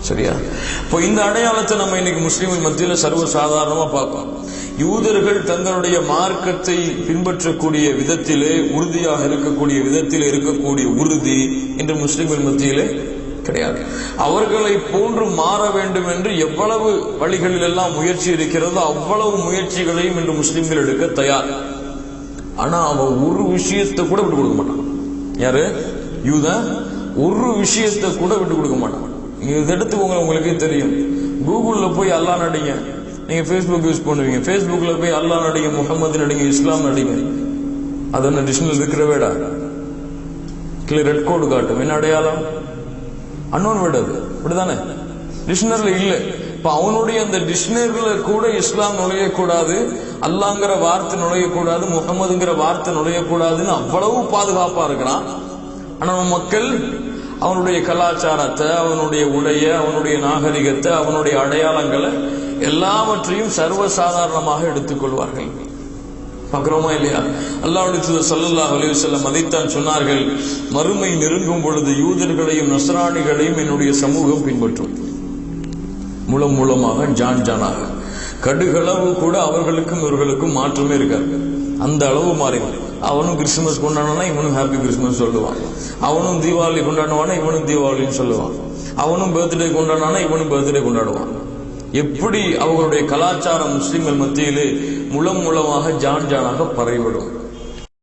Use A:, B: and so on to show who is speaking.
A: சரியா? இப்போ இந்த அடையாளத்தை நம்ம இன்னைக்கு முஸ்லிம்கள் மத்தியில் சர்வசாதாரணமா பார்ப்போம். யூதர்கள் தங்களுடைய மார்க்கத்தை பின்பற்றக்கூடிய விதத்திலே, உறுதியாக இருக்கக்கூடிய விதத்தில் இருக்கக்கூடிய உறுதி இன்று முஸ்லிம்கள் மத்தியிலே கிடையாது. அவர்களை போன்று மாற வேண்டும் என்று எவ்வளவு வழிகளில் எல்லாம் முயற்சி இருக்கிறதோ அவ்வளவு முயற்சிகளையும் இன்று முஸ்லிம்கள் எடுக்க தயார். ஆனா அவன் ஒரு விஷயத்தை கூட விட்டு கொடுக்க மாட்டான். யாரு? யூத ஒரு விஷயத்தை கூட விட்டு கொடுக்க மாட்டான். இதை எடுத்துக்கோங்க, உங்களுக்கே தெரியும். கூகுள்ல போய் அல்லாஹ் நடிங்க, நீங்க பேஸ்புக் யூஸ் பண்ணுவீங்க, பேஸ்புக்ல போய் அல்லாஹ் நடிங்க, முகமது நடிங்க, இஸ்லாம் நடிங்க, அது என்ன டிக்ஷனரி இருக்கிற வேடா? கீழே ரெட் கோடு காட்டும். என்ன அடையாளம்? Unknown word. அது அப்படிதானே? டிக்ஷனரியில இல்ல. இப்ப அவனுடைய அந்த டிக்ஷனரியில கூட இஸ்லாம் நுழையக்கூடாது, அல்லாங்கிற வார்த்தை நுழையக்கூடாது, முகமதுங்கிற வார்த்தை நுழையக்கூடாதுன்னு அவ்வளவு பாதுகாப்பா இருக்கிறான். ஆனா மக்கள் அவனுடைய கலாச்சாரத்தை, அவனுடைய உடைய, அவனுடைய நாகரிகத்தை, அவனுடைய அடையாளங்களை எல்லாவற்றையும் சர்வசாதாரணமாக எடுத்துக்கொள்வார்கள். பார்க்கிறோமா இல்லையா? அல்லாஹ்வுடைய தூதர் ஸல்லல்லாஹு அலைஹி வஸல்லம் அதைத்தான் சொன்னார்கள், மறுமை நெருங்கும் பொழுது யூதர்களையும் நஸ்ரானிகளையும் என்னுடைய சமூகம் பின்பற்றும். மூலம் மூலமாக ஜான் ஜானாக கடுகளவு கூட அவர்களுக்கும் இவர்களுக்கும் மாற்றமே இருக்காது. அந்த அளவு மாறிடும். அவனும் கிறிஸ்துமஸ் கொண்டாடுவானா, இவனும் ஹாப்பி கிறிஸ்துமஸ் சொல்லுவான். அவனும் தீபாவளி கொண்டாடுவானா, இவனும் தீபாவளின்னு சொல்லுவான். அவனும் பர்த்டே கொண்டாடுவானா, இவனும் பர்த்டே கொண்டாடுவான். எப்படி அவர்களுடைய கலாச்சாரம் முஸ்லிம்கள் மத்தியிலே முலம் மூலமாக ஜான் ஜானாக பரவிவிடும்.